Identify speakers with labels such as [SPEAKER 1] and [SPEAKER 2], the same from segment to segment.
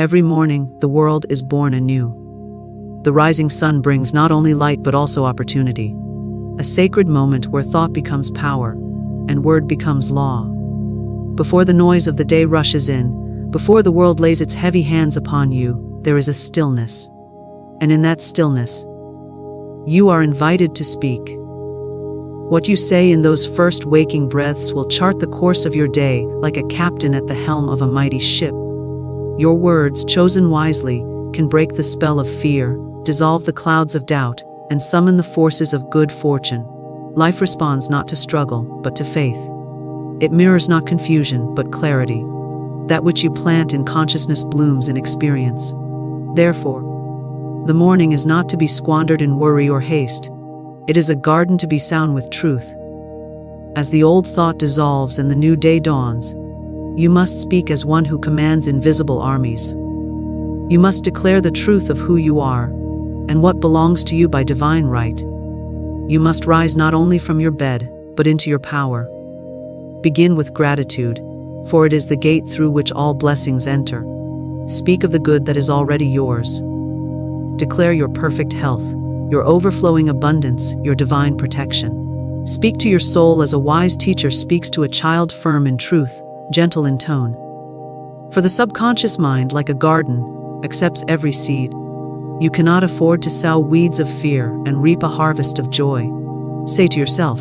[SPEAKER 1] Every morning, the world is born anew. The rising sun brings not only light but also opportunity. A sacred moment where thought becomes power, and word becomes law. Before the noise of the day rushes in, before the world lays its heavy hands upon you, there is a stillness. And in that stillness, you are invited to speak. What you say in those first waking breaths will chart the course of your day like a captain at the helm of a mighty ship. Your words, chosen wisely, can break the spell of fear, dissolve the clouds of doubt, and summon the forces of good fortune. Life responds not to struggle, but to faith. It mirrors not confusion, but clarity. That which you plant in consciousness blooms in experience. Therefore, the morning is not to be squandered in worry or haste. It is a garden to be sown with truth. As the old thought dissolves and the new day dawns, you must speak as one who commands invisible armies. You must declare the truth of who you are and what belongs to you by divine right. You must rise not only from your bed, but into your power. Begin with gratitude, for it is the gate through which all blessings enter. Speak of the good that is already yours. Declare your perfect health, your overflowing abundance, your divine protection. Speak to your soul as a wise teacher speaks to a child, firm in truth, gentle in tone. For the subconscious mind, like a garden, accepts every seed. You cannot afford to sow weeds of fear and reap a harvest of joy. Say to yourself,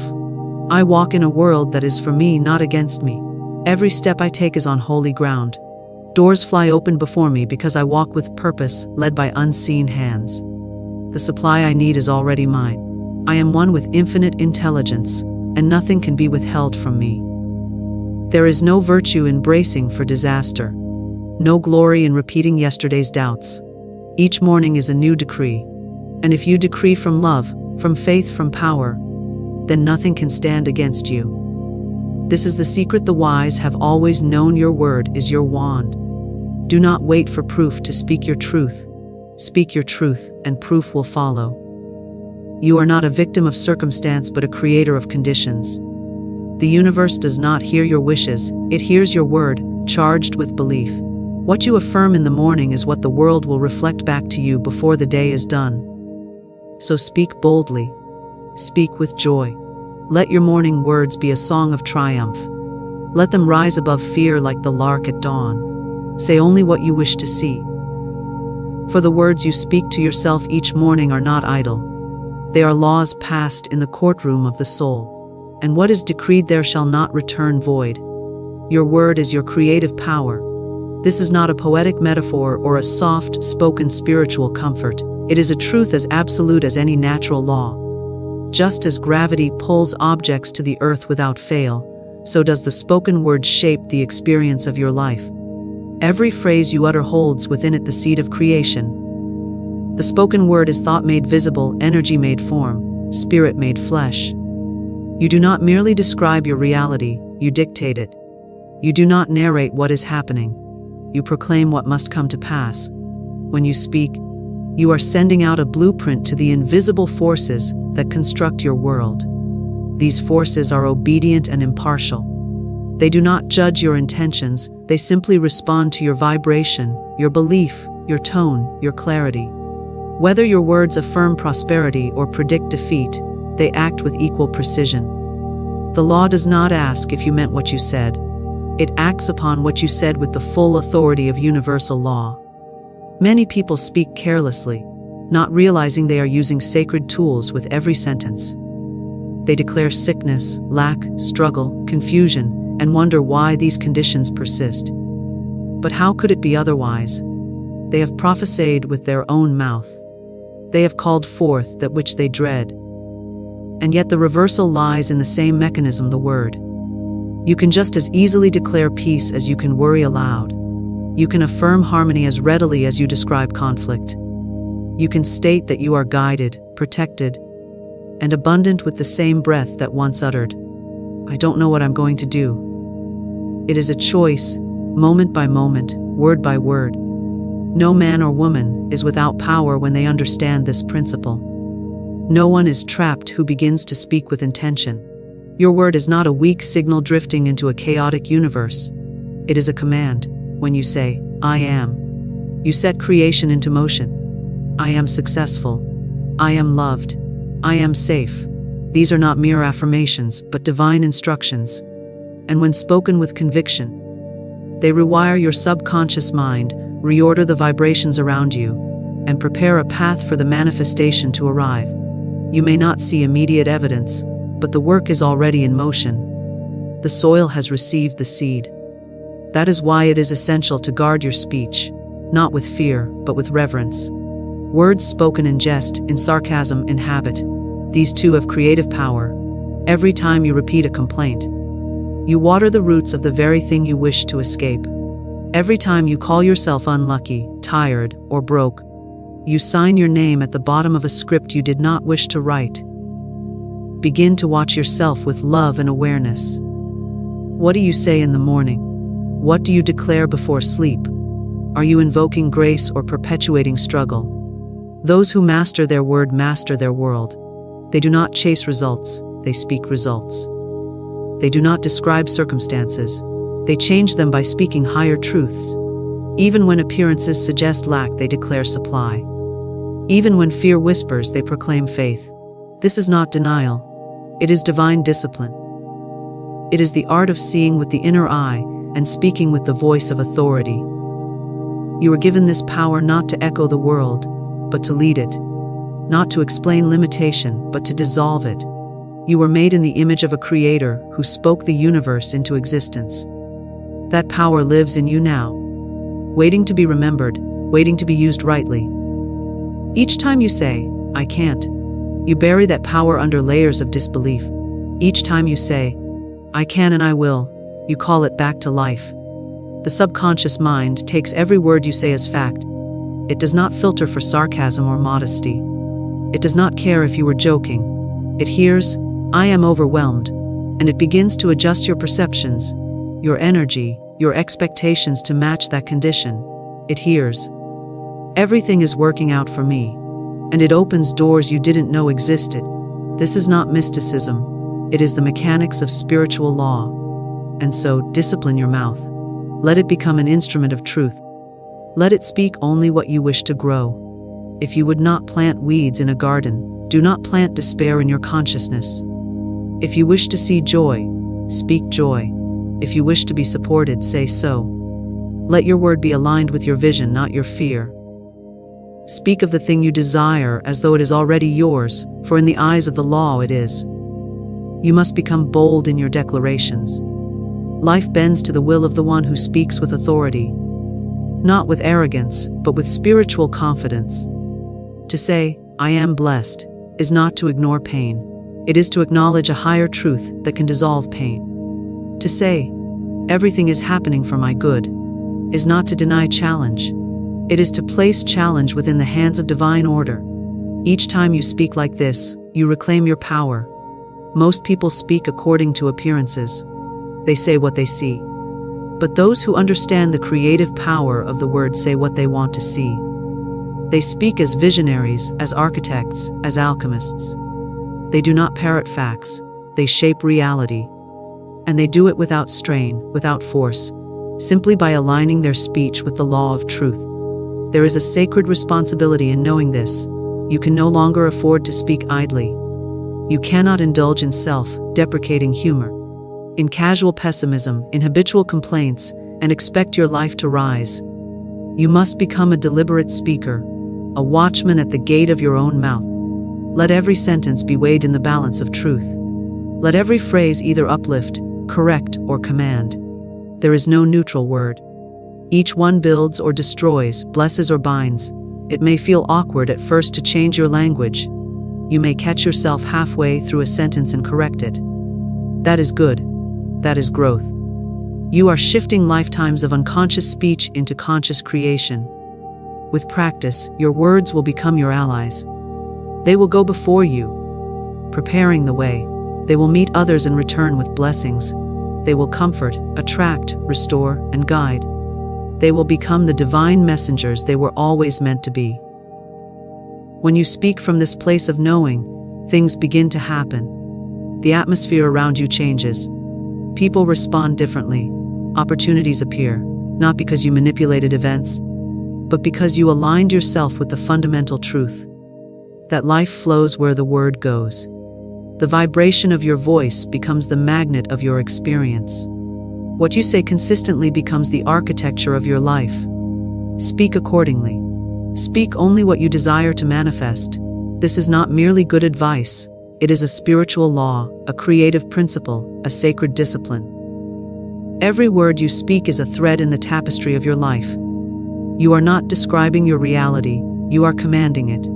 [SPEAKER 1] I walk in a world that is for me, not against me. Every step I take is on holy ground. Doors fly open before me because I walk with purpose, led by unseen hands. The supply I need is already mine. I am one with infinite intelligence, and nothing can be withheld from me. There is no virtue in bracing for disaster, no glory in repeating yesterday's doubts. Each morning is a new decree, and if you decree from love, from faith, from power, then nothing can stand against you. This is the secret the wise have always known. Your word is your wand. Do not wait for proof to speak your truth. Speak your truth, and proof will follow. You are not a victim of circumstance, but a creator of conditions. The universe does not hear your wishes, it hears your word, charged with belief. What you affirm in the morning is what the world will reflect back to you before the day is done. So speak boldly. Speak with joy. Let your morning words be a song of triumph. Let them rise above fear like the lark at dawn. Say only what you wish to see. For the words you speak to yourself each morning are not idle. They are laws passed in the courtroom of the soul. And what is decreed there shall not return void. Your word is your creative power. This is not a poetic metaphor or a soft-spoken spiritual comfort. It is a truth as absolute as any natural law. Just as gravity pulls objects to the earth without fail, so does the spoken word shape the experience of your life. Every phrase you utter holds within it the seed of creation. The spoken word is thought made visible, energy made form, spirit made flesh. You do not merely describe your reality, you dictate it. You do not narrate what is happening. You proclaim what must come to pass. When you speak, you are sending out a blueprint to the invisible forces that construct your world. These forces are obedient and impartial. They do not judge your intentions, they simply respond to your vibration, your belief, your tone, your clarity. Whether your words affirm prosperity or predict defeat, they act with equal precision. The law does not ask if you meant what you said. It acts upon what you said with the full authority of universal law. Many people speak carelessly, not realizing they are using sacred tools with every sentence. They declare sickness, lack, struggle, confusion, and wonder why these conditions persist. But how could it be otherwise? They have prophesied with their own mouth. They have called forth that which they dread. And yet the reversal lies in the same mechanism, the word. You can just as easily declare peace as you can worry aloud. You can affirm harmony as readily as you describe conflict. You can state that you are guided, protected, and abundant with the same breath that once uttered, I don't know what I'm going to do. It is a choice, moment by moment, word by word. No man or woman is without power when they understand this principle. No one is trapped who begins to speak with intention. Your word is not a weak signal drifting into a chaotic universe. It is a command. When you say, I am, You set creation into motion. I am successful. I am loved. I am safe. These are not mere affirmations, but divine instructions. And when spoken with conviction, they rewire your subconscious mind, reorder the vibrations around you, and prepare a path for the manifestation to arrive. You may not see immediate evidence, but the work is already in motion. The soil has received the seed. That is why it is essential to guard your speech, not with fear, but with reverence. Words spoken in jest, in sarcasm, in habit. These two have creative power. Every time you repeat a complaint, you water the roots of the very thing you wish to escape. Every time you call yourself unlucky, tired, or broke, you sign your name at the bottom of a script you did not wish to write. Begin to watch yourself with love and awareness. What do you say in the morning? What do you declare before sleep? Are you invoking grace or perpetuating struggle? Those who master their word master their world. They do not chase results, they speak results. They do not describe circumstances, they change them by speaking higher truths. Even when appearances suggest lack, they declare supply. Even when fear whispers, they proclaim faith. This is not denial. It is divine discipline. It is the art of seeing with the inner eye and speaking with the voice of authority. You are given this power not to echo the world, but to lead it. Not to explain limitation, but to dissolve it. You were made in the image of a creator who spoke the universe into existence. That power lives in you now, waiting to be remembered, waiting to be used rightly. Each time you say, I can't, you bury that power under layers of disbelief. Each time you say, I can and I will, you call it back to life. The subconscious mind takes every word you say as fact. It does not filter for sarcasm or modesty. It does not care if you were joking. It hears, I am overwhelmed, and it begins to adjust your perceptions, your energy, your expectations to match that condition. It hears, everything is working out for me, and it opens doors you didn't know existed. This is not mysticism, it is the mechanics of spiritual law. And so, discipline your mouth. Let it become an instrument of truth. Let it speak only what you wish to grow. If you would not plant weeds in a garden, do not plant despair in your consciousness. If you wish to see joy, speak joy. If you wish to be supported, say so. Let your word be aligned with your vision, not your fear. Speak of the thing you desire as though it is already yours, for in the eyes of the law it is. You must become bold in your declarations. Life bends to the will of the one who speaks with authority. Not with arrogance, but with spiritual confidence. To say, I am blessed, is not to ignore pain. It is to acknowledge a higher truth that can dissolve pain. To say, everything is happening for my good, is not to deny challenge. It is to place challenge within the hands of divine order. Each time you speak like this, you reclaim your power. Most people speak according to appearances. They say what they see. But those who understand the creative power of the word say what they want to see. They speak as visionaries, as architects, as alchemists. They do not parrot facts, they shape reality. And they do it without strain, without force, simply by aligning their speech with the law of truth. There is a sacred responsibility in knowing this. You can no longer afford to speak idly. You cannot indulge in self-deprecating humor, in casual pessimism, in habitual complaints, and expect your life to rise. You must become a deliberate speaker, a watchman at the gate of your own mouth. Let every sentence be weighed in the balance of truth. Let every phrase either uplift, correct, or command. There is no neutral word. Each one builds or destroys, blesses or binds. It may feel awkward at first to change your language. You may catch yourself halfway through a sentence and correct it. That is good. That is growth. You are shifting lifetimes of unconscious speech into conscious creation. With practice, your words will become your allies. They will go before you, preparing the way. They will meet others in return with blessings. They will comfort, attract, restore, and guide. They will become the divine messengers they were always meant to be. When you speak from this place of knowing, things begin to happen. The atmosphere around you changes. People respond differently. Opportunities appear, not because you manipulated events, but because you aligned yourself with the fundamental truth that life flows where the word goes. The vibration of your voice becomes the magnet of your experience. What you say consistently becomes the architecture of your life. Speak accordingly. Speak only what you desire to manifest. This is not merely good advice. It is a spiritual law, a creative principle, a sacred discipline. Every word you speak is a thread in the tapestry of your life. You are not describing your reality, you are commanding it.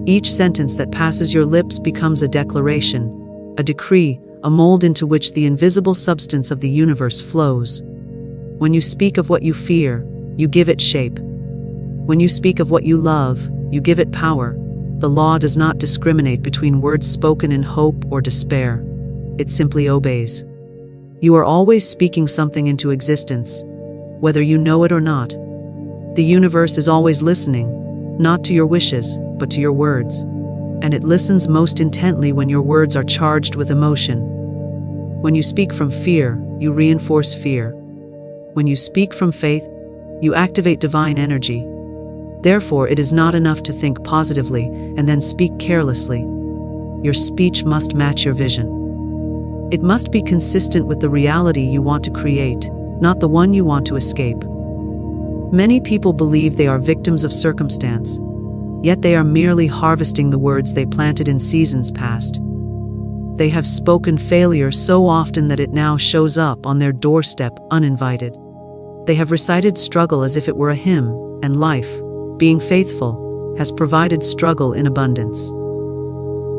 [SPEAKER 1] Each sentence that passes your lips becomes a declaration, a decree, a mold into which the invisible substance of the universe flows. When you speak of what you fear, you give it shape. When you speak of what you love, you give it power. The law does not discriminate between words spoken in hope or despair. It simply obeys. You are always speaking something into existence, whether you know it or not. The universe is always listening, not to your wishes, but to your words. And it listens most intently when your words are charged with emotion. When you speak from fear, you reinforce fear. When you speak from faith, you activate divine energy. Therefore, it is not enough to think positively and then speak carelessly. Your speech must match your vision. It must be consistent with the reality you want to create, not the one you want to escape. Many people believe they are victims of circumstance, yet they are merely harvesting the words they planted in seasons past. They have spoken failure so often that it now shows up on their doorstep uninvited. They have recited struggle as if it were a hymn, and life, being faithful, has provided struggle in abundance.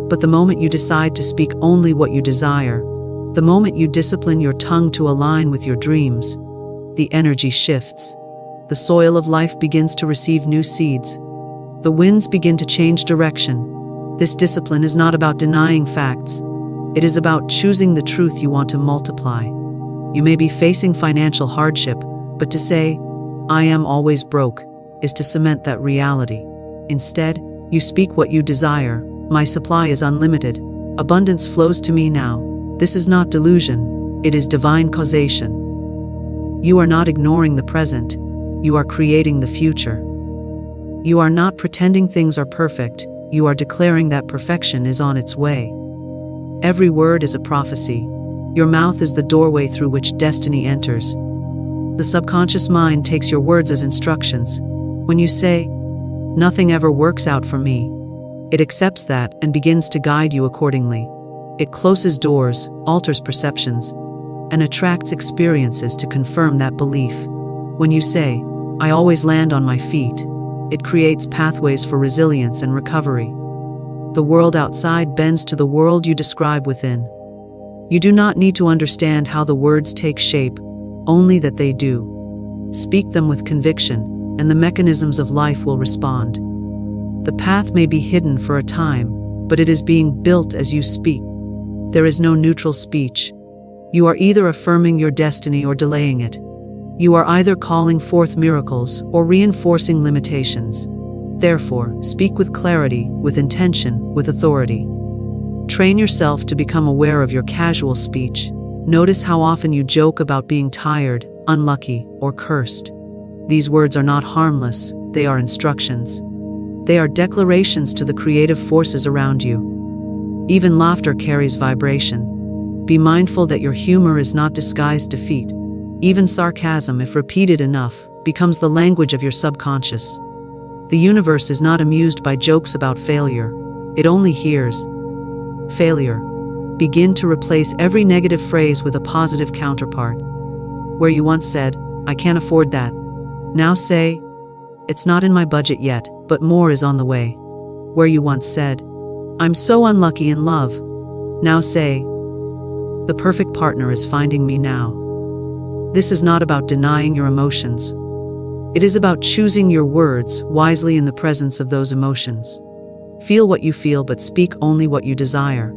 [SPEAKER 1] But the moment you decide to speak only what you desire, the moment you discipline your tongue to align with your dreams, the energy shifts. The soil of life begins to receive new seeds. The winds begin to change direction. This discipline is not about denying facts. It is about choosing the truth you want to multiply. You may be facing financial hardship, but to say, "I am always broke," is to cement that reality. Instead, you speak what you desire. "My supply is unlimited. Abundance flows to me now." This is not delusion. It is divine causation. You are not ignoring the present. You are creating the future. You are not pretending things are perfect. You are declaring that perfection is on its way. Every word is a prophecy. Your mouth is the doorway through which destiny enters. The subconscious mind takes your words as instructions. When you say, "Nothing ever works out for me," it accepts that and begins to guide you accordingly. It closes doors, alters perceptions, and attracts experiences to confirm that belief. When you say, "I always land on my feet," it creates pathways for resilience and recovery. The world outside bends to the world you describe within. You do not need to understand how the words take shape, only that they do. Speak them with conviction, and the mechanisms of life will respond. The path may be hidden for a time, but it is being built as you speak. There is no neutral speech. You are either affirming your destiny or delaying it. You are either calling forth miracles or reinforcing limitations. Therefore, speak with clarity, with intention, with authority. Train yourself to become aware of your casual speech. Notice how often you joke about being tired, unlucky, or cursed. These words are not harmless, they are instructions. They are declarations to the creative forces around you. Even laughter carries vibration. Be mindful that your humor is not disguised defeat. Even sarcasm, if repeated enough, becomes the language of your subconscious. The universe is not amused by jokes about failure. It only hears failure. Begin to replace every negative phrase with a positive counterpart. Where you once said, "I can't afford that," now say, "It's not in my budget yet, but more is on the way." Where you once said, "I'm so unlucky in love," now say, "The perfect partner is finding me now." This is not about denying your emotions. It is about choosing your words wisely in the presence of those emotions. Feel what you feel, but speak only what you desire.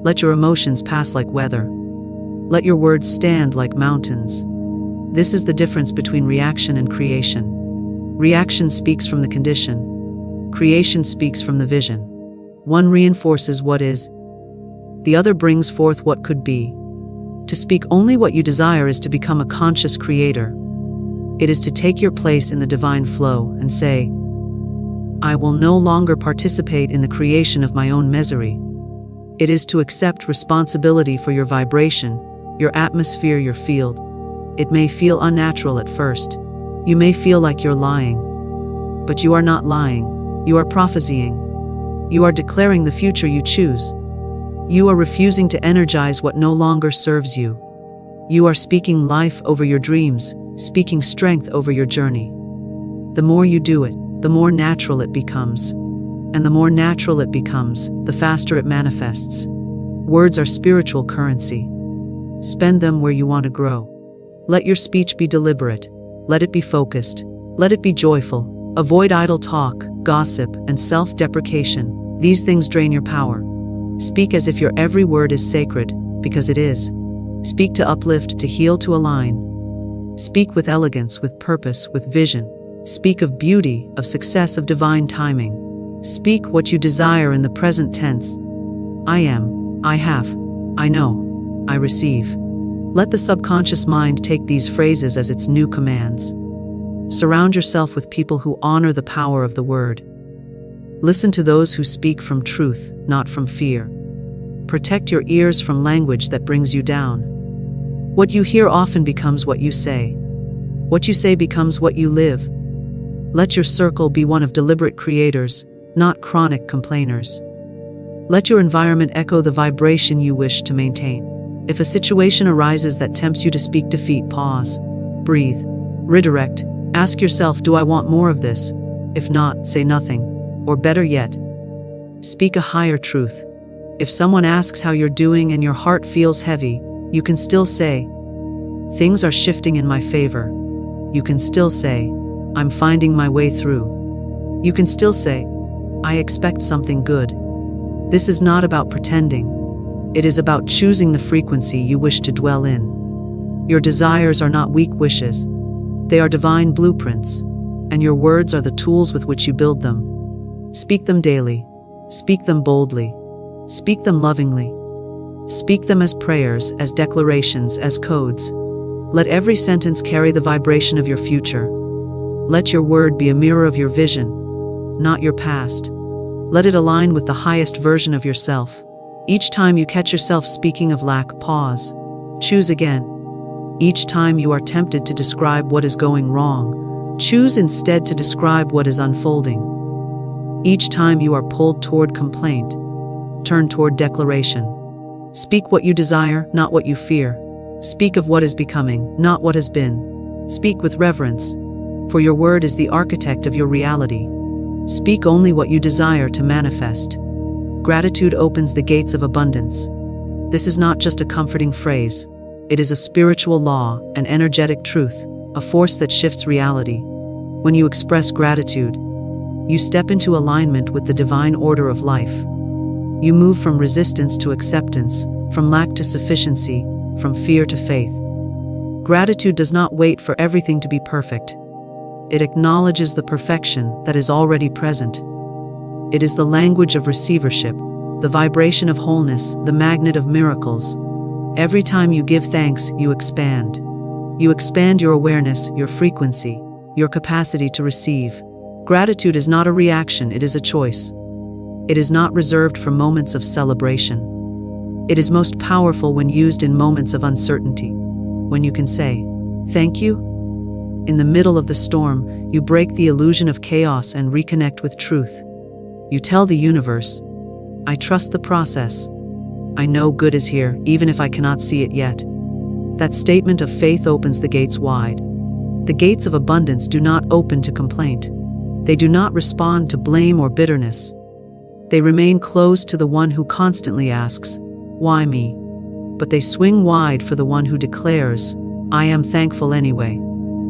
[SPEAKER 1] Let your emotions pass like weather. Let your words stand like mountains. This is the difference between reaction and creation. Reaction speaks from the condition. Creation speaks from the vision. One reinforces what is. The other brings forth what could be. To speak only what you desire is to become a conscious creator. It is to take your place in the divine flow and say, I will no longer participate in the creation of my own misery. It is to accept responsibility for your vibration, your atmosphere, your field. It may feel unnatural at first. You may feel like you're lying. But you are not lying. You are prophesying. You are declaring the future you choose. You are refusing to energize what no longer serves you. You are speaking life over your dreams, speaking strength over your journey. The more you do it, the more natural it becomes. And the more natural it becomes, the faster it manifests. Words are spiritual currency. Spend them where you want to grow. Let your speech be deliberate. Let it be focused. Let it be joyful. Avoid idle talk, gossip, and self-deprecation. These things drain your power. Speak as if your every word is sacred, because it is. Speak to uplift, to heal, to align. Speak with elegance, with purpose, with vision. Speak of beauty, of success, of divine timing. Speak what you desire in the present tense. I am, I have, I know, I receive. Let the subconscious mind take these phrases as its new commands. Surround yourself with people who honor the power of the word. Listen to those who speak from truth, not from fear. Protect your ears from language that brings you down. What you hear often becomes what you say. What you say becomes what you live. Let your circle be one of deliberate creators, not chronic complainers. Let your environment echo the vibration you wish to maintain. If a situation arises that tempts you to speak defeat, pause, breathe, redirect, ask yourself, do I want more of this? If not, say nothing. Or better yet, speak a higher truth. If someone asks how you're doing and your heart feels heavy, you can still say, things are shifting in my favor. You can still say, I'm finding my way through. You can still say, I expect something good. This is not about pretending. It is about choosing the frequency you wish to dwell in. Your desires are not weak wishes. They are divine blueprints, and your words are the tools with which you build them. Speak them daily. Speak them boldly. Speak them lovingly. Speak them as prayers, as declarations, as codes. Let every sentence carry the vibration of your future. Let your word be a mirror of your vision, not your past. Let it align with the highest version of yourself. Each time you catch yourself speaking of lack, pause. Choose again. Each time you are tempted to describe what is going wrong, choose instead to describe what is unfolding. Each time you are pulled toward complaint, turn toward declaration. Speak what you desire, not what you fear. Speak of what is becoming, not what has been. Speak with reverence, for your word is the architect of your reality. Speak only what you desire to manifest. Gratitude opens the gates of abundance. This is not just a comforting phrase. It is a spiritual law, an energetic truth, a force that shifts reality. When you express gratitude, you step into alignment with the divine order of life. You move from resistance to acceptance, from lack to sufficiency, from fear to faith. Gratitude does not wait for everything to be perfect. It acknowledges the perfection that is already present. It is the language of receivership, the vibration of wholeness, the magnet of miracles. Every time you give thanks, you expand. You expand your awareness, your frequency, your capacity to receive. Gratitude is not a reaction, it is a choice. It is not reserved for moments of celebration. It is most powerful when used in moments of uncertainty. When you can say, thank you. In the middle of the storm, you break the illusion of chaos and reconnect with truth. You tell the universe, I trust the process. I know good is here, even if I cannot see it yet. That statement of faith opens the gates wide. The gates of abundance do not open to complaint. They do not respond to blame or bitterness. They remain closed to the one who constantly asks, why me? But they swing wide for the one who declares, I am thankful anyway.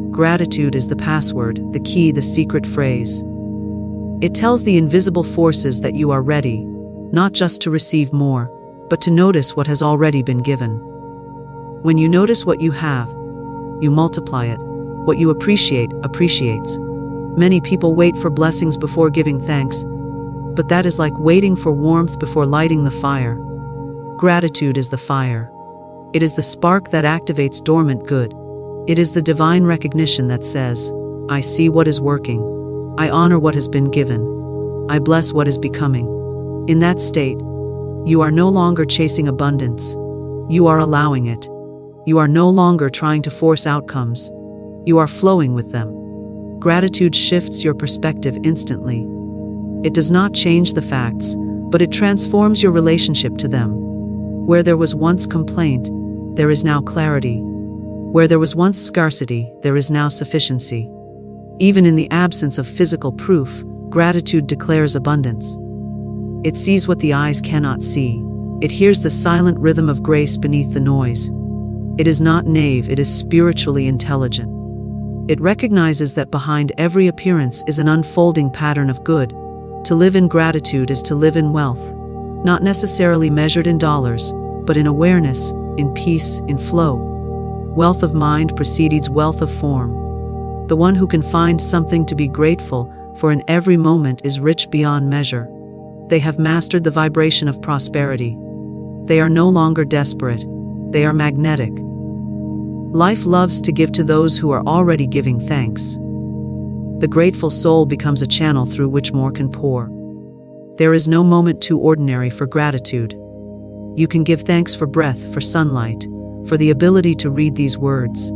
[SPEAKER 1] Gratitude is the password, the key, the secret phrase. It tells the invisible forces that you are ready, not just to receive more, but to notice what has already been given. When you notice what you have, you multiply it. What you appreciate, appreciates. Many people wait for blessings before giving thanks, but that is like waiting for warmth before lighting the fire. Gratitude is the fire. It is the spark that activates dormant good. It is the divine recognition that says, I see what is working. I honor what has been given. I bless what is becoming. In that state, you are no longer chasing abundance. You are allowing it. You are no longer trying to force outcomes. You are flowing with them. Gratitude shifts your perspective instantly. It does not change the facts, but it transforms your relationship to them. Where there was once complaint, there is now clarity. Where there was once scarcity, there is now sufficiency. Even in the absence of physical proof, gratitude declares abundance. It sees what the eyes cannot see. It hears the silent rhythm of grace beneath the noise. It is not naive, it is spiritually intelligent. It recognizes that behind every appearance is an unfolding pattern of good. To live in gratitude is to live in wealth, not necessarily measured in dollars, but in awareness, in peace, in flow. Wealth of mind precedes wealth of form. The one who can find something to be grateful for in every moment is rich beyond measure. They have mastered the vibration of prosperity. They are no longer desperate. They are magnetic. Life loves to give to those who are already giving thanks. The grateful soul becomes a channel through which more can pour. There is no moment too ordinary for gratitude. You can give thanks for breath, for sunlight, for the ability to read these words.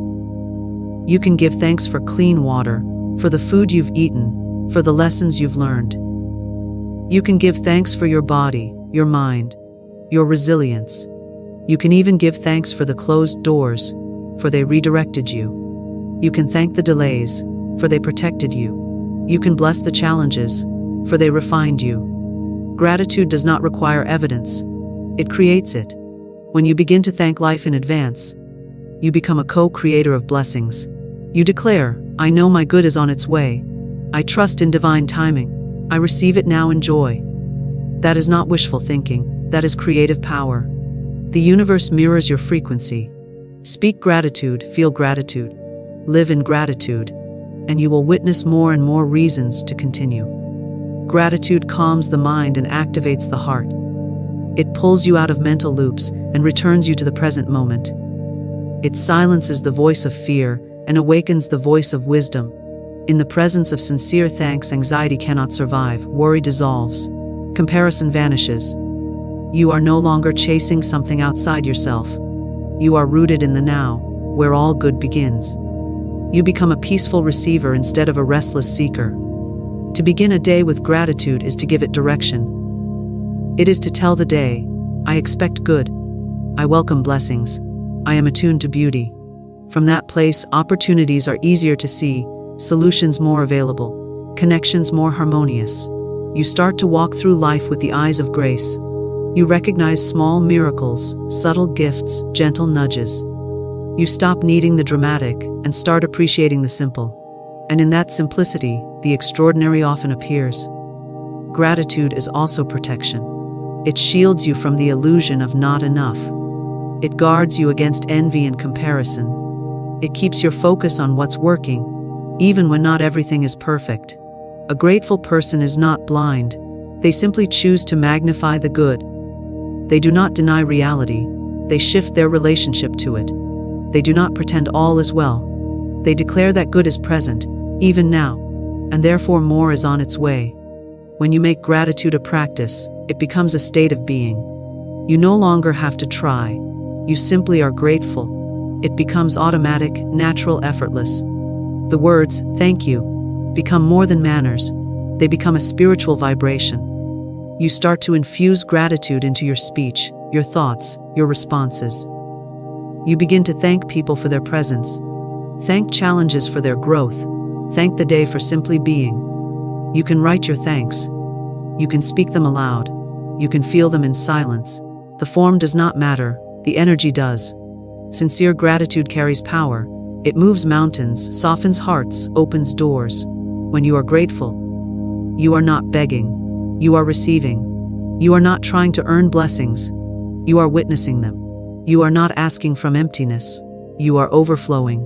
[SPEAKER 1] You can give thanks for clean water, for the food you've eaten, for the lessons you've learned. You can give thanks for your body, your mind, your resilience. You can even give thanks for the closed doors, for they redirected you. You can thank the delays, for they protected you. You can bless the challenges, for they refined you. Gratitude does not require evidence. It creates it. When you begin to thank life in advance, you become a co-creator of blessings. You declare, I know my good is on its way. I trust in divine timing. I receive it now in joy. That is not wishful thinking. That is creative power. The universe mirrors your frequency. Speak gratitude, feel gratitude, live in gratitude, and you will witness more and more reasons to continue. Gratitude calms the mind and activates the heart. It pulls you out of mental loops and returns you to the present moment. It silences the voice of fear and awakens the voice of wisdom. In the presence of sincere thanks, anxiety cannot survive, worry dissolves, comparison vanishes. You are no longer chasing something outside yourself. You are rooted in the now, where all good begins. You become a peaceful receiver instead of a restless seeker. To begin a day with gratitude is to give it direction. It is to tell the day, I expect good. I welcome blessings. I am attuned to beauty. From that place, opportunities are easier to see, solutions more available, connections more harmonious. You start to walk through life with the eyes of grace. You recognize small miracles, subtle gifts, gentle nudges. You stop needing the dramatic and start appreciating the simple. And in that simplicity, the extraordinary often appears. Gratitude is also protection. It shields you from the illusion of not enough. It guards you against envy and comparison. It keeps your focus on what's working, even when not everything is perfect. A grateful person is not blind. They simply choose to magnify the good. They do not deny reality. They shift their relationship to it. They do not pretend all is well. They declare that good is present, even now, and therefore more is on its way. When you make gratitude a practice, it becomes a state of being. You no longer have to try. You simply are grateful. It becomes automatic, natural, effortless. The words, thank you, become more than manners. They become a spiritual vibration. You start to infuse gratitude into your speech, your thoughts, your responses. You begin to thank people for their presence. Thank challenges for their growth. Thank the day for simply being. You can write your thanks. You can speak them aloud. You can feel them in silence. The form does not matter, the energy does. Sincere gratitude carries power. It moves mountains, softens hearts, opens doors. When you are grateful, you are not begging. You are receiving. You are not trying to earn blessings. You are witnessing them. You are not asking from emptiness. You are overflowing.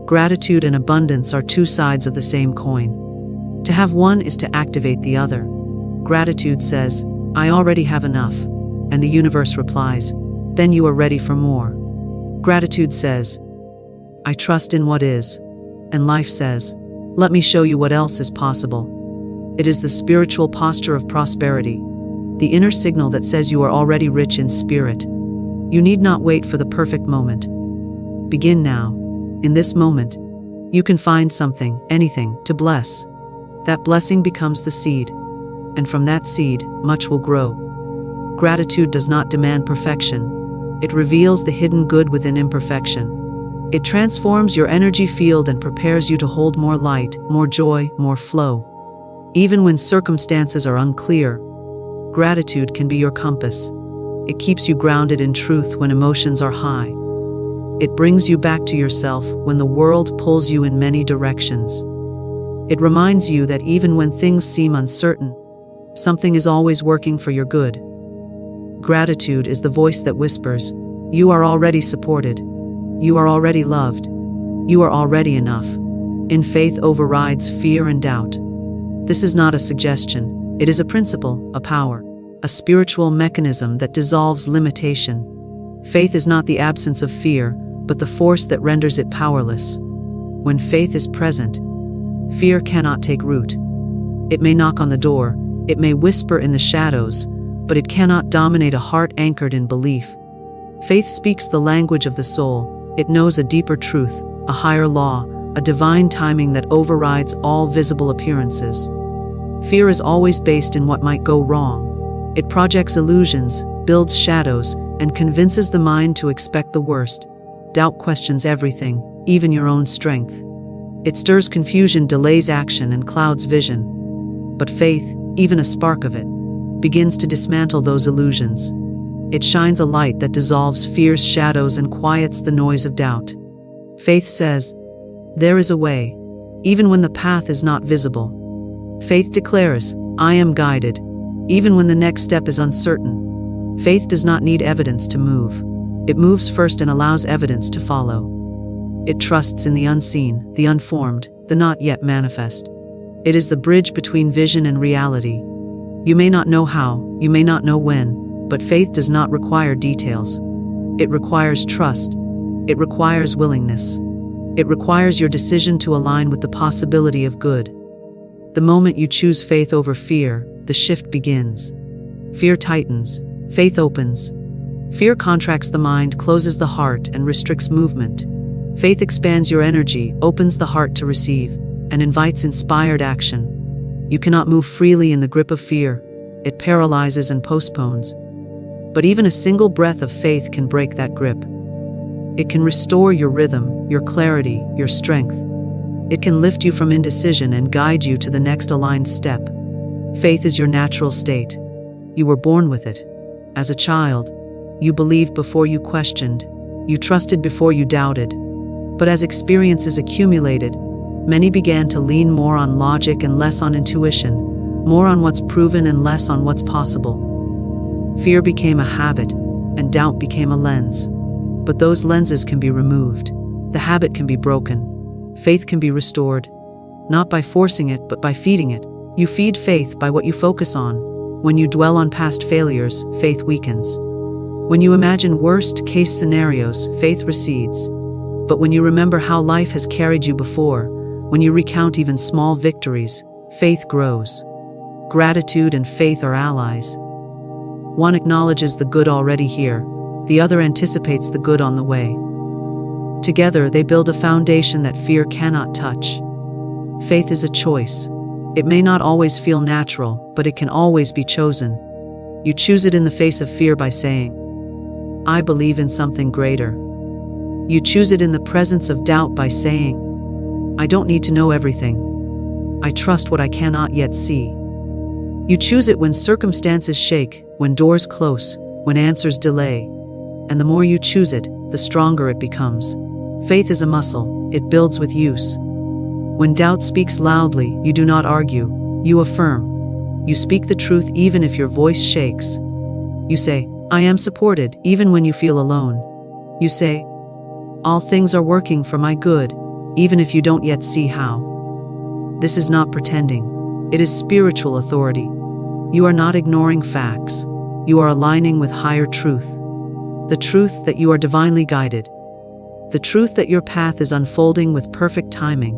[SPEAKER 1] Gratitude and abundance are two sides of the same coin. To have one is to activate the other. Gratitude says, I already have enough. And the universe replies, then you are ready for more. Gratitude says, I trust in what is. And life says, let me show you what else is possible. It is the spiritual posture of prosperity, the inner signal that says you are already rich in spirit. You need not wait for the perfect moment. Begin now. In this moment, you can find something, anything, to bless. That blessing becomes the seed, and from that seed, much will grow. Gratitude does not demand perfection. It reveals the hidden good within imperfection. It transforms your energy field and prepares you to hold more light, more joy, more flow. Even when circumstances are unclear, gratitude can be your compass. It keeps you grounded in truth when emotions are high. It brings you back to yourself when the world pulls you in many directions. It reminds you that even when things seem uncertain, something is always working for your good. Gratitude is the voice that whispers, you are already supported. You are already loved. You are already enough. In faith overrides fear and doubt. This is not a suggestion. It is a principle, a power, a spiritual mechanism that dissolves limitation. Faith is not the absence of fear, but the force that renders it powerless. When faith is present, fear cannot take root. It may knock on the door, it may whisper in the shadows, but it cannot dominate a heart anchored in belief. Faith speaks the language of the soul. It knows a deeper truth, a higher law, a divine timing that overrides all visible appearances. Fear is always based in what might go wrong. It projects illusions, builds shadows, and convinces the mind to expect the worst. Doubt questions everything, even your own strength. It stirs confusion, delays action, and clouds vision. But faith, even a spark of it, begins to dismantle those illusions. It shines a light that dissolves fear's shadows and quiets the noise of doubt. Faith says, there is a way, even when the path is not visible. Faith declares, I am guided, even when the next step is uncertain. Faith does not need evidence to move. It moves first and allows evidence to follow. It trusts in the unseen, the unformed, the not yet manifest. It is the bridge between vision and reality. You may not know how, you may not know when, but faith does not require details. It requires trust. It requires willingness. It requires your decision to align with the possibility of good. The moment you choose faith over fear, the shift begins. Fear tightens. Faith opens. Fear contracts the mind, closes the heart, and restricts movement. Faith expands your energy, opens the heart to receive, and invites inspired action. You cannot move freely in the grip of fear. It paralyzes and postpones. But even a single breath of faith can break that grip. It can restore your rhythm, your clarity, your strength. It can lift you from indecision and guide you to the next aligned step. Faith is your natural state. You were born with it. As a child, you believed before you questioned. You trusted before you doubted. But as experiences accumulated, many began to lean more on logic and less on intuition, more on what's proven and less on what's possible. Fear became a habit, and doubt became a lens. But those lenses can be removed. The habit can be broken. Faith can be restored, not by forcing it, but by feeding it. You feed faith by what you focus on. When you dwell on past failures, faith weakens. When you imagine worst-case scenarios, faith recedes. But when you remember how life has carried you before, when you recount even small victories, faith grows. Gratitude and faith are allies. One acknowledges the good already here, the other anticipates the good on the way. Together, they build a foundation that fear cannot touch. Faith is a choice. It may not always feel natural, but it can always be chosen. You choose it in the face of fear by saying, I believe in something greater. You choose it in the presence of doubt by saying, I don't need to know everything. I trust what I cannot yet see. You choose it when circumstances shake, when doors close, when answers delay. And the more you choose it, the stronger it becomes. Faith is a muscle. It builds with use. When doubt speaks loudly, you do not argue. You affirm. You speak the truth even if your voice shakes. You say, I am supported, even when you feel alone. You say, all things are working for my good, even if you don't yet see how. This is not pretending. It is spiritual authority. You are not ignoring facts. You are aligning with higher truth. The truth that you are divinely guided. The truth that your path is unfolding with perfect timing.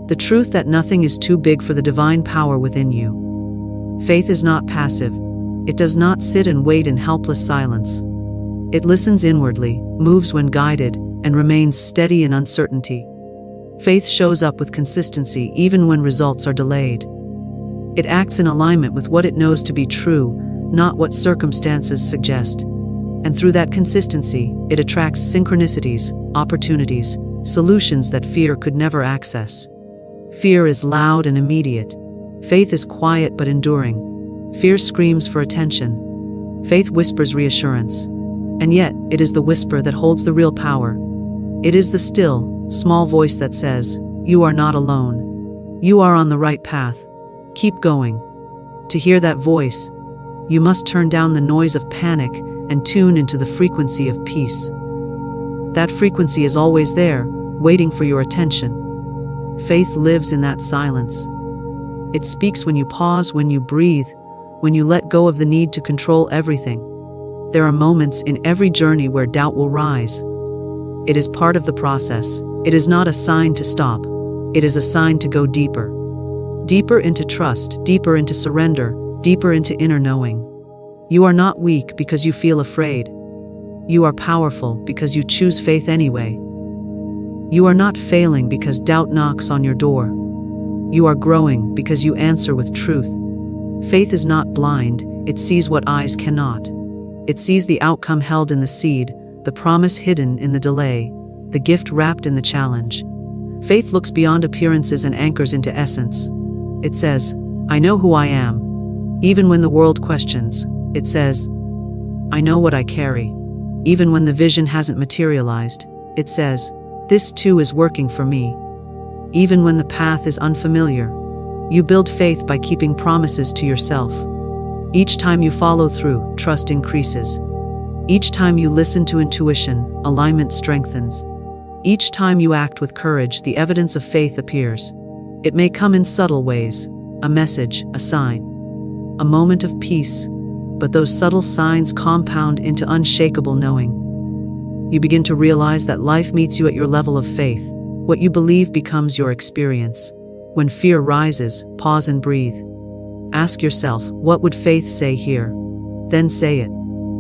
[SPEAKER 1] The truth that nothing is too big for the divine power within you. Faith is not passive. It does not sit and wait in helpless silence. It listens inwardly, moves when guided, and remains steady in uncertainty. Faith shows up with consistency even when results are delayed. It acts in alignment with what it knows to be true, not what circumstances suggest. And through that consistency, it attracts synchronicities, opportunities, solutions that fear could never access. Fear is loud and immediate. Faith is quiet but enduring. Fear screams for attention. Faith whispers reassurance. And yet, it is the whisper that holds the real power. It is the still, small voice that says, "You are not alone. You are on the right path. Keep going." To hear that voice, you must turn down the noise of panic and tune into the frequency of peace. That frequency is always there, waiting for your attention. Faith lives in that silence. It speaks when you pause, when you breathe, when you let go of the need to control everything. There are moments in every journey where doubt will rise. It is part of the process. It is not a sign to stop. It is a sign to go deeper. Deeper into trust, deeper into surrender, deeper into inner knowing. You are not weak because you feel afraid. You are powerful because you choose faith anyway. You are not failing because doubt knocks on your door. You are growing because you answer with truth. Faith is not blind, it sees what eyes cannot. It sees the outcome held in the seed, the promise hidden in the delay, the gift wrapped in the challenge. Faith looks beyond appearances and anchors into essence. It says, "I know who I am." Even when the world questions, it says, "I know what I carry." Even when the vision hasn't materialized, it says, "This too is working for me." Even when the path is unfamiliar, you build faith by keeping promises to yourself. Each time you follow through, trust increases. Each time you listen to intuition, alignment strengthens. Each time you act with courage, the evidence of faith appears. It may come in subtle ways, a message, a sign, a moment of peace, but those subtle signs compound into unshakable knowing. You begin to realize that life meets you at your level of faith. What you believe becomes your experience. When fear rises, pause and breathe. Ask yourself, what would faith say here? Then say it.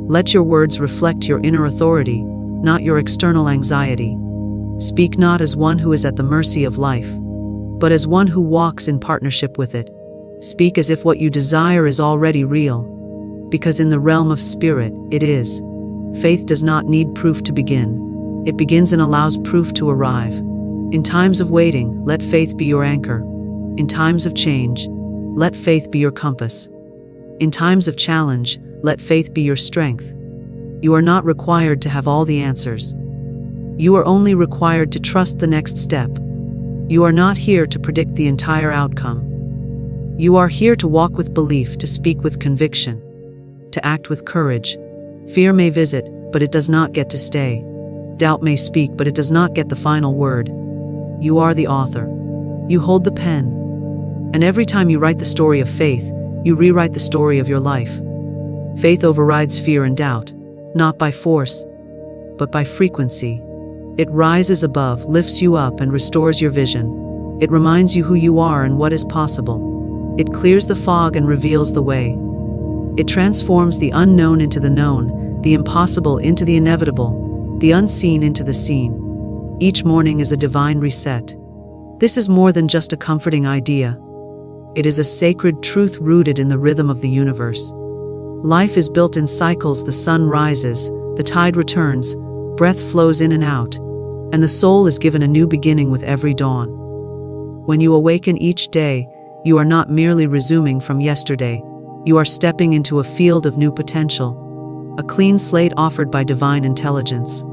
[SPEAKER 1] Let your words reflect your inner authority, not your external anxiety. Speak not as one who is at the mercy of life, but as one who walks in partnership with it. Speak as if what you desire is already real, because in the realm of spirit, it is. Faith does not need proof to begin. It begins and allows proof to arrive. In times of waiting, let faith be your anchor. In times of change, let faith be your compass. In times of challenge, let faith be your strength. You are not required to have all the answers. You are only required to trust the next step. You are not here to predict the entire outcome. You are here to walk with belief, to speak with conviction, to act with courage. Fear may visit, but it does not get to stay. Doubt may speak, but it does not get the final word. You are the author. You hold the pen. And every time you write the story of faith, you rewrite the story of your life. Faith overrides fear and doubt, not by force, but by frequency. It rises above, lifts you up, and restores your vision. It reminds you who you are and what is possible. It clears the fog and reveals the way. It transforms the unknown into the known, the impossible into the inevitable, the unseen into the seen. Each morning is a divine reset. This is more than just a comforting idea. It is a sacred truth rooted in the rhythm of the universe. Life is built in cycles. The sun rises, the tide returns, breath flows in and out, and the soul is given a new beginning with every dawn. When you awaken each day, you are not merely resuming from yesterday. You are stepping into a field of new potential, a clean slate offered by divine intelligence.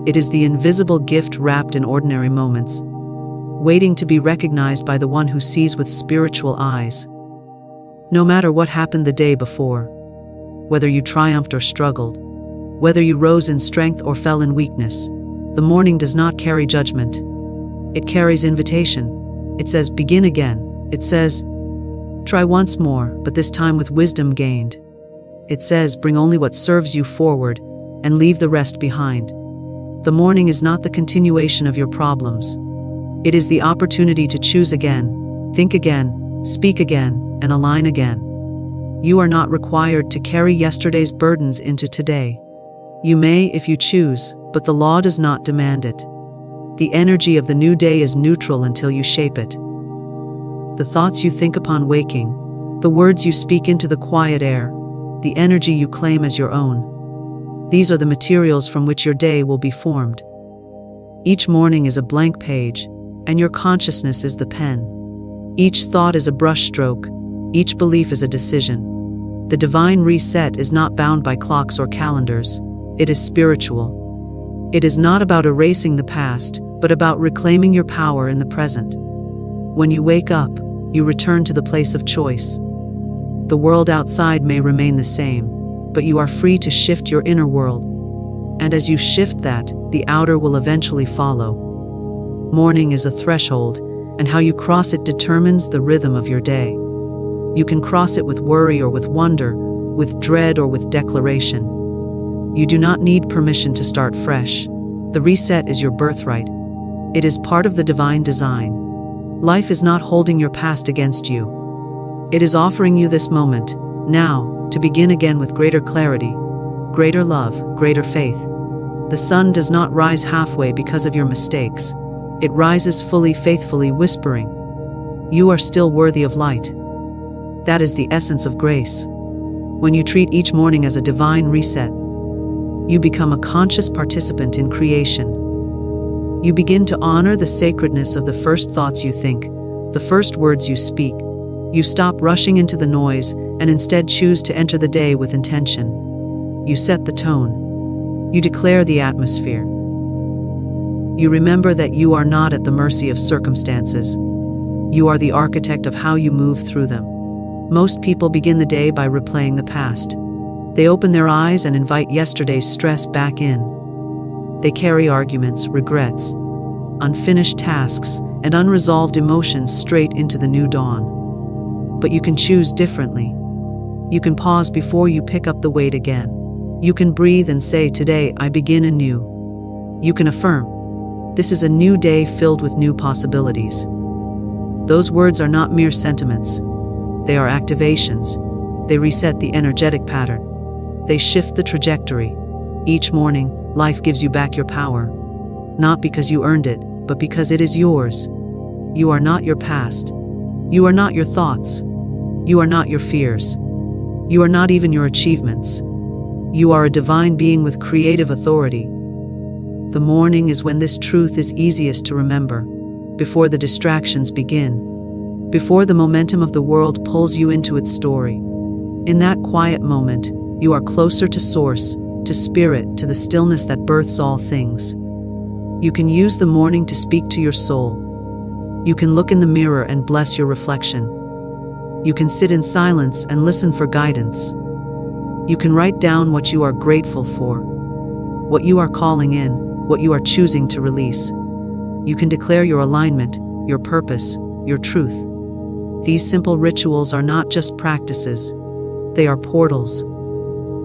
[SPEAKER 1] It is the invisible gift wrapped in ordinary moments, waiting to be recognized by the one who sees with spiritual eyes. No matter what happened the day before, whether you triumphed or struggled, whether you rose in strength or fell in weakness, the morning does not carry judgment. It carries invitation. It says, begin again. It says, try once more, but this time with wisdom gained. It says, bring only what serves you forward and leave the rest behind. The morning is not the continuation of your problems. It is the opportunity to choose again, think again, speak again, and align again. You are not required to carry yesterday's burdens into today. You may if you choose, but the law does not demand it. The energy of the new day is neutral until you shape it. The thoughts you think upon waking, the words you speak into the quiet air, the energy you claim as your own. These are the materials from which your day will be formed. Each morning is a blank page, and your consciousness is the pen. Each thought is a brushstroke, each belief is a decision. The divine reset is not bound by clocks or calendars. It is spiritual. It is not about erasing the past, but about reclaiming your power in the present. When you wake up, you return to the place of choice. The world outside may remain the same, but you are free to shift your inner world. And as you shift that, the outer will eventually follow. Morning is a threshold, and how you cross it determines the rhythm of your day. You can cross it with worry or with wonder, with dread or with declaration. You do not need permission to start fresh. The reset is your birthright. It is part of the divine design. Life is not holding your past against you. It is offering you this moment, now, to begin again with greater clarity, greater love, greater faith. The sun does not rise halfway because of your mistakes. It rises fully, faithfully, whispering, "You are still worthy of light." That is the essence of grace. When you treat each morning as a divine reset, you become a conscious participant in creation. You begin to honor the sacredness of the first thoughts you think, the first words you speak. You stop rushing into the noise and instead choose to enter the day with intention. You set the tone. You declare the atmosphere. You remember that you are not at the mercy of circumstances. You are the architect of how you move through them. Most people begin the day by replaying the past. They open their eyes and invite yesterday's stress back in. They carry arguments, regrets, unfinished tasks, and unresolved emotions straight into the new dawn. But you can choose differently. You can pause before you pick up the weight again. You can breathe and say, "Today I begin anew." You can affirm, "This is a new day filled with new possibilities." Those words are not mere sentiments. They are activations. They reset the energetic pattern. They shift the trajectory. Each morning, life gives you back your power. Not because you earned it, but because it is yours. You are not your past. You are not your thoughts. You are not your fears. You are not even your achievements. You are a divine being with creative authority. The morning is when this truth is easiest to remember, before the distractions begin, before the momentum of the world pulls you into its story. In that quiet moment, you are closer to source, to spirit, to the stillness that births all things. You can use the morning to speak to your soul. You can look in the mirror and bless your reflection. You can sit in silence and listen for guidance. You can write down what you are grateful for, what you are calling in, what you are choosing to release. You can declare your alignment, your purpose, your truth. These simple rituals are not just practices. They are portals.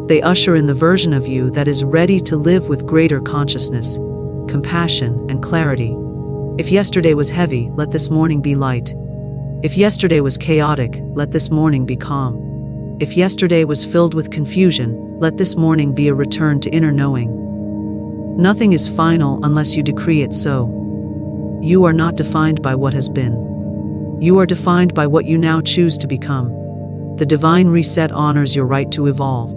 [SPEAKER 1] They usher in the version of you that is ready to live with greater consciousness, compassion, and clarity. If yesterday was heavy, let this morning be light. If yesterday was chaotic, let this morning be calm. If yesterday was filled with confusion, let this morning be a return to inner knowing. Nothing is final unless you decree it so. You are not defined by what has been. You are defined by what you now choose to become. The divine reset honors your right to evolve.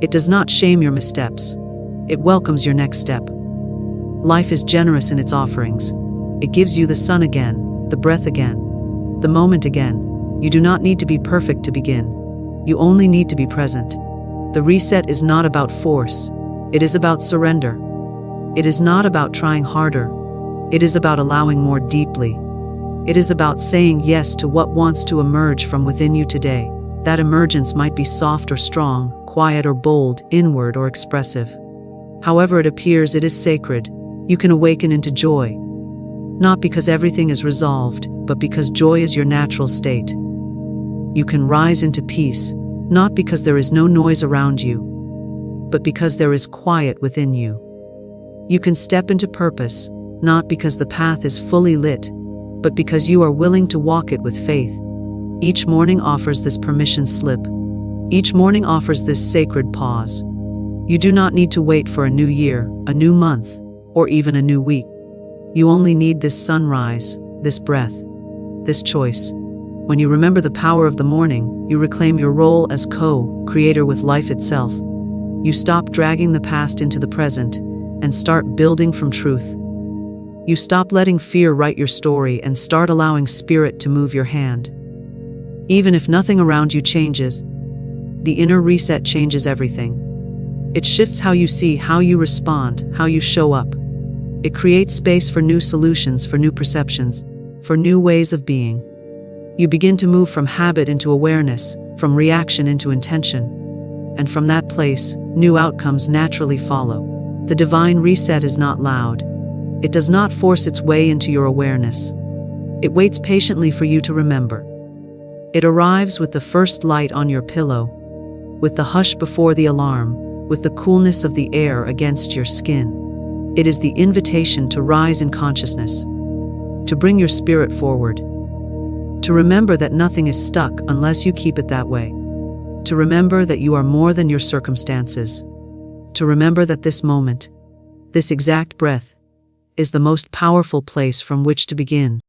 [SPEAKER 1] It does not shame your missteps. It welcomes your next step. Life is generous in its offerings. It gives you the sun again, the breath again, the moment again. You do not need to be perfect to begin. You only need to be present. The reset is not about force. It is about surrender. It is not about trying harder. It is about allowing more deeply. It is about saying yes to what wants to emerge from within you today. That emergence might be soft or strong, quiet or bold, inward or expressive. However it appears, it is sacred. You can awaken into joy. Not because everything is resolved, but because joy is your natural state. You can rise into peace, not because there is no noise around you, but because there is quiet within you. You can step into purpose, not because the path is fully lit, but because you are willing to walk it with faith. Each morning offers this permission slip. Each morning offers this sacred pause. You do not need to wait for a new year, a new month, or even a new week. You only need this sunrise, this breath, this choice. When you remember the power of the morning, you reclaim your role as co-creator with life itself. You stop dragging the past into the present and start building from truth. You stop letting fear write your story and start allowing spirit to move your hand. Even if nothing around you changes, the inner reset changes everything. It shifts how you see, how you respond, how you show up. It creates space for new solutions, for new perceptions, for new ways of being. You begin to move from habit into awareness, from reaction into intention. And from that place, new outcomes naturally follow. The divine reset is not loud. It does not force its way into your awareness. It waits patiently for you to remember. It arrives with the first light on your pillow, with the hush before the alarm, with the coolness of the air against your skin. It is the invitation to rise in consciousness, to bring your spirit forward, to remember that nothing is stuck unless you keep it that way, to remember that you are more than your circumstances, to remember that this moment, this exact breath, is the most powerful place from which to begin.